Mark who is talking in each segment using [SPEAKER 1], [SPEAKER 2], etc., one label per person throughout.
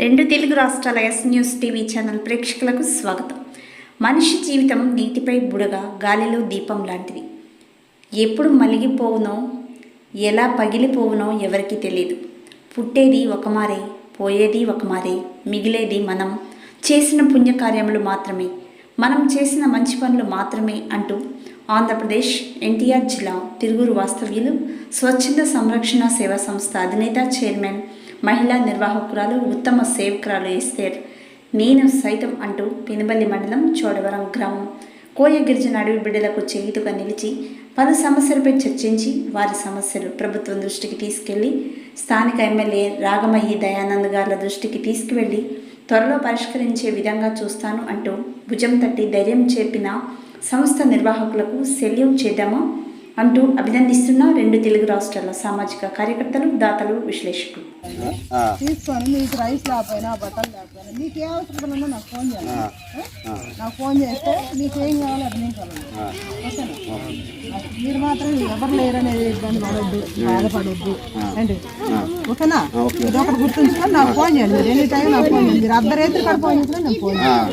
[SPEAKER 1] రెండు తెలుగు రాష్ట్రాల yes news TV channel ప్రేక్షకులకు స్వాగతం. మనిషి జీవితం నీటిపై బుడగ, గాలిలో దీపం లాంటిది. ఎప్పుడు మలిగిపోవునో, ఎలా పగిలిపోవునో ఎవరికి తెలియదు. పుట్టేది ఒక మారే, పోయేది ఒక మారే, మిగిలేది మనం చేసిన పుణ్యకార్యములు మాత్రమే, మనం చేసిన మంచి పనులు మాత్రమే అంటూ ఆంధ్రప్రదేశ్ ఎన్టీఆర్ జిల్లా తిరువురు వాస్తవ్యులు స్వచ్ఛంద సంరక్షణ సేవా సంస్థ అధినేత, చైర్మన్, మహిళా నిర్వాహకురాలు, ఉత్తమ సేవకురాలు ఎస్తేర్ నేను సైతం అంటూ పెనుబల్లి మండలం చోడవరం గ్రామం కోయ గిరిజన అడవి బిడ్డలకు చేయుతుగా నిలిచి పలు సమస్యలపై చర్చించి వారి సమస్యలు ప్రభుత్వం దృష్టికి తీసుకెళ్లి స్థానిక ఎమ్మెల్యే రాగమయ్యి దయానంద్ గార్ల దృష్టికి తీసుకువెళ్లి త్వరలో పరిష్కరించే విధంగా చూస్తాను అంటూ భుజం తట్టి ధైర్యం చెప్పిన సంస్థ నిర్వాహకులకు సెల్యూట్ చేద్దామా అంటూ అభినందిస్తున్న రెండు తెలుగు రాష్ట్రాల సామాజిక కార్యకర్తలు, దాతలు, విశ్లేషకులు.
[SPEAKER 2] తీసుకొని మీకు రైస్ లేకపోయినా, బట్టలు లేకపోయినా, మీకు ఏ అవసరం ఉన్నా నాకు ఫోన్ చేయాలి. నాకు ఫోన్ చేస్తే మీకు ఏం కావాలో అది నేను కలగను. ఓకేనా? మీరు మాత్రం ఎవరు లేరనేది ఇబ్బంది పడొద్దు, బాధపడొద్దు అండి. ఓకేనా? ఇది ఒకటి గుర్తుంచుకొని నాకు ఫోన్ చేయండి. మీరు ఎనీ టైం నాకు ఫోన్ చేయండి. మీరు అర్ధరాత్రి కూడా ఫోన్ చేసినా నేను ఫోన్ చేయాలి.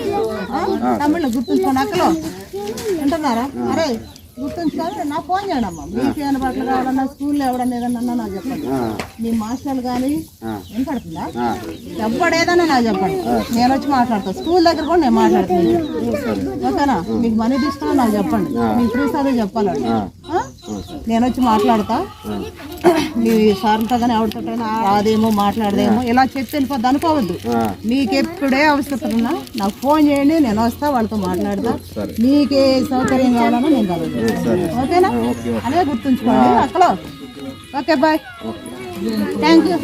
[SPEAKER 2] తమిళ గుర్తుంచుకోండి. అక్కలో వింటున్నారా? అరే గుర్తుంచుకోవాలి, నాకు ఫోన్ చేయండి అమ్మా. మీకు ఏమైనా బట్టలు కావాలన్నా, స్కూల్లో ఎవడన్నా ఏదన్నా నాకు చెప్పండి. మీ మాస్టర్లు కానీ ఏం పడుతుందా చెప్పడు, ఏదన్నా నాకు చెప్పండి. నేను వచ్చి మాట్లాడతాను. స్కూల్ దగ్గర కూడా నేను మాట్లాడుతాను. ఓకేనా? మీకు మనీ తీసుకున్నా నాకు చెప్పండి. మీకు ఫ్రీ అదే చెప్పాలండి. నేను వచ్చి మాట్లాడతా. మీ సార్తో కానీ ఎవరితోటైనా అదేమో మాట్లాడదేమో ఇలా చెప్పి వెళ్ళిపోద్ది అనుకోవద్దు. మీకు ఎప్పుడే అవసరం ఉన్నా నాకు ఫోన్ చేయండి, నేను వస్తా, వాళ్ళతో మాట్లాడతా. మీకే సౌకర్యం కావాలన్నా నేను కలుగుతాను. ఓకేనా? అనే గుర్తుంచుకోండి అక్కడ. Okay, bye, thank you.